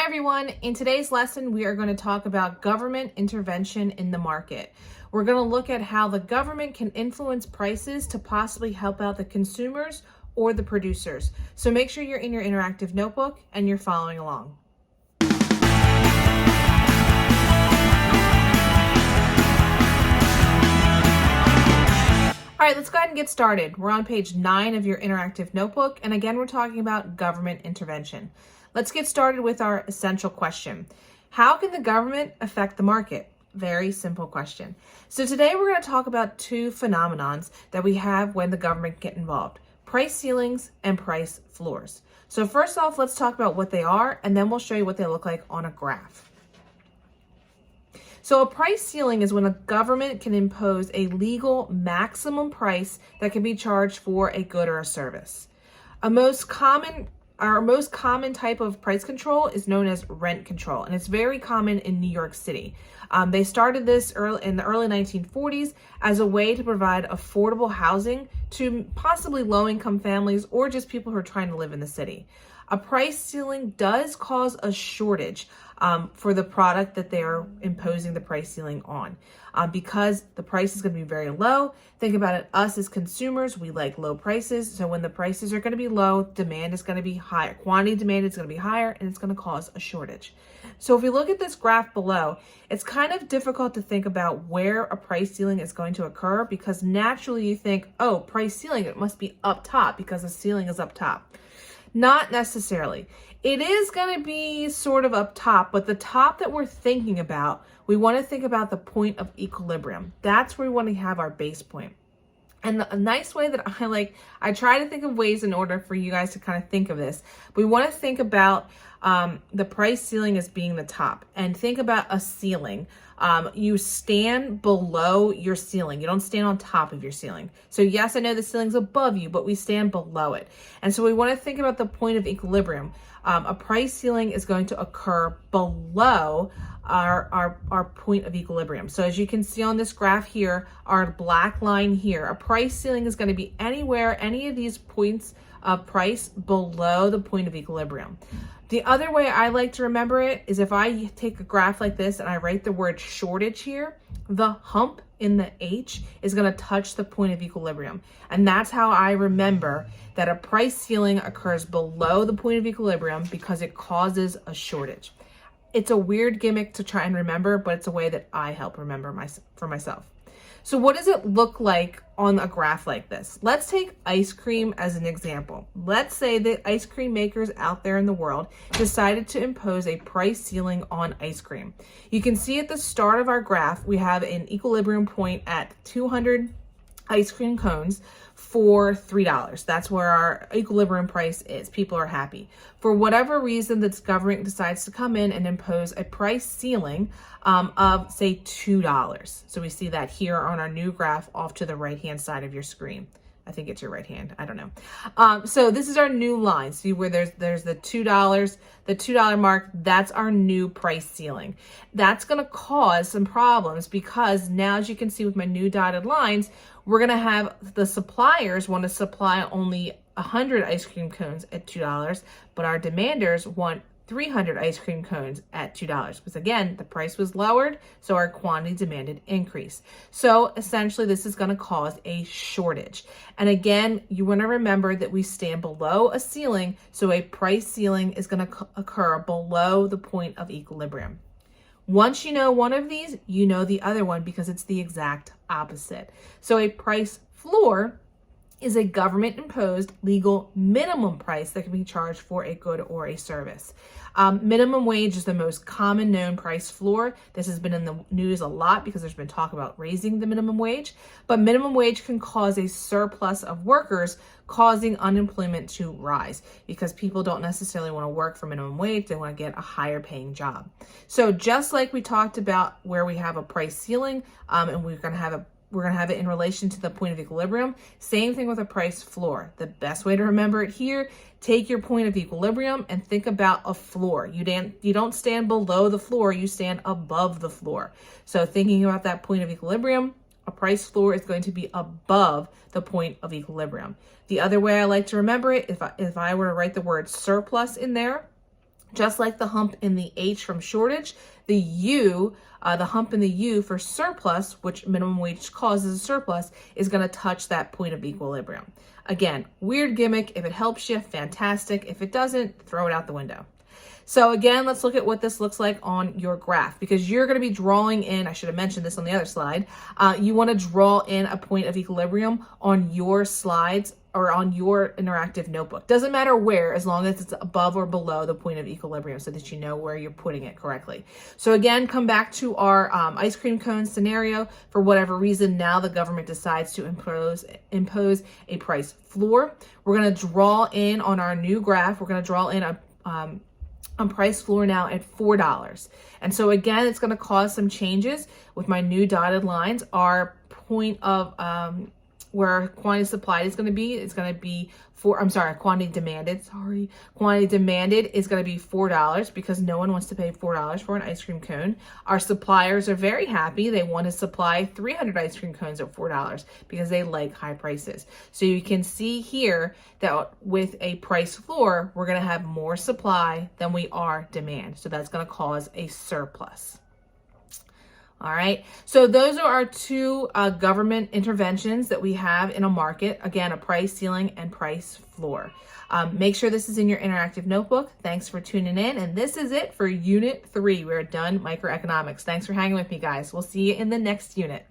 Hi everyone, in today's lesson we are going to talk about government intervention in the market. We're going to look at how the government can influence prices to possibly help out the consumers or the producers. So make sure you're in your interactive notebook and you're following along. All right, let's go ahead and get started. We're on page 9 of your interactive notebook, and again we're talking about government intervention. Let's get started with our essential question. How can the government affect the market? Very simple question. So today we're going to talk about two phenomenons that we have when the government get involved: price ceilings and price floors. So first off, let's talk about what they are, and then we'll show you what they look like on a graph. So a price ceiling is when a government can impose a legal maximum price that can be charged for a good or a service. Our most common type of price control is known as rent control, and it's very common in New York City. They started this in the early 1940s as a way to provide affordable housing to possibly low-income families or just people who are trying to live in the city. A price ceiling does cause a shortage for the product that they are imposing the price ceiling on. Because the price is going to be very low, think about it, us as consumers, we like low prices. So when the prices are going to be low, demand is going to be higher. Quantity demand is going to be higher, and it's going to cause a shortage. So if we look at this graph below, it's kind of difficult to think about where a price ceiling is going to occur, because naturally you think, oh, price ceiling, it must be up top because the ceiling is up top. Not necessarily. It is going to be sort of up top, but the top that we're thinking about, we want to think about the point of equilibrium. That's where we want to have our base point. And a nice way that I try to think of ways in order for you guys to kind of think of this. We want to think about the price ceiling as being the top, and think about a ceiling. You stand below your ceiling. You don't stand on top of your ceiling. So yes, I know the ceiling's above you, but we stand below it. And so we want to think about the point of equilibrium. A price ceiling is going to occur below our point of equilibrium. So as you can see on this graph here, our black line here, a price ceiling is going to be anywhere, any of these points of price below the point of equilibrium. The other way I like to remember it is if I take a graph like this and I write the word shortage here, the hump in the H is going to touch the point of equilibrium. And that's how I remember that a price ceiling occurs below the point of equilibrium, because it causes a shortage. It's a weird gimmick to try and remember, but it's a way that I help remember for myself. So what does it look like on a graph like this? Let's take ice cream as an example. Let's say that ice cream makers out there in the world decided to impose a price ceiling on ice cream. You can see at the start of our graph, we have an equilibrium point at 200 ice cream cones for $3. That's where our equilibrium price is. People are happy. For whatever reason, this government decides to come in and impose a price ceiling of, say, $2. So we see that here on our new graph off to the right-hand side of your screen. I think it's your right hand. I don't know. So this is our new line. See where there's the $2 mark. That's our new price ceiling. That's going to cause some problems, because now, as you can see with my new dotted lines, we're going to have the suppliers want to supply only 100 ice cream cones at $2, but our demanders want 300 ice cream cones at $2, because again, the price was lowered, so our quantity demanded increased. So essentially this is going to cause a shortage. And again, you want to remember that we stand below a ceiling, so a price ceiling is going to occur below the point of equilibrium. Once you know one of these, you know the other one, because it's the exact opposite. So a price floor is a government-imposed legal minimum price that can be charged for a good or a service. Minimum wage is the most common known price floor. This has been in the news a lot because there's been talk about raising the minimum wage, but minimum wage can cause a surplus of workers, causing unemployment to rise, because people don't necessarily want to work for minimum wage. They want to get a higher paying job. So just like we talked about where we have a price ceiling, and we're going to have it in relation to the point of equilibrium. Same thing with a price floor. The best way to remember it here, take your point of equilibrium and think about a floor. You don't stand below the floor, you stand above the floor. So thinking about that point of equilibrium, a price floor is going to be above the point of equilibrium. The other way I like to remember it, if I were to write the word surplus in there, Just like the hump in the H from shortage, the U, the hump in the U for surplus, which minimum wage causes a surplus, is going to touch that point of equilibrium. Again, weird gimmick. If it helps you, fantastic. If it doesn't, throw it out the window. So again, let's look at what this looks like on your graph, because you're going to be drawing in, I should have mentioned this on the other slide, you want to draw in a point of equilibrium on your slides or on your interactive notebook. Doesn't matter where, as long as it's above or below the point of equilibrium so that you know where you're putting it correctly. So again, come back to our ice cream cone scenario. For whatever reason, now the government decides to impose a price floor. We're going to draw in on our new graph, we're going to draw in a price floor now at $4. And so again, it's going to cause some changes with my new dotted lines. Our point of where quantity supplied is going to be, it's going to be quantity demanded is going to be $4 because no one wants to pay $4 for an ice cream cone. Our suppliers are very happy. They want to supply 300 ice cream cones at $4 because they like high prices. So you can see here that with a price floor, we're going to have more supply than we are demand. So that's going to cause a surplus. All right, so those are our two government interventions that we have in a market. Again, a price ceiling and price floor. Make sure this is in your interactive notebook. Thanks for tuning in. And this is it for Unit 3. We're done microeconomics. Thanks for hanging with me, guys. We'll see you in the next unit.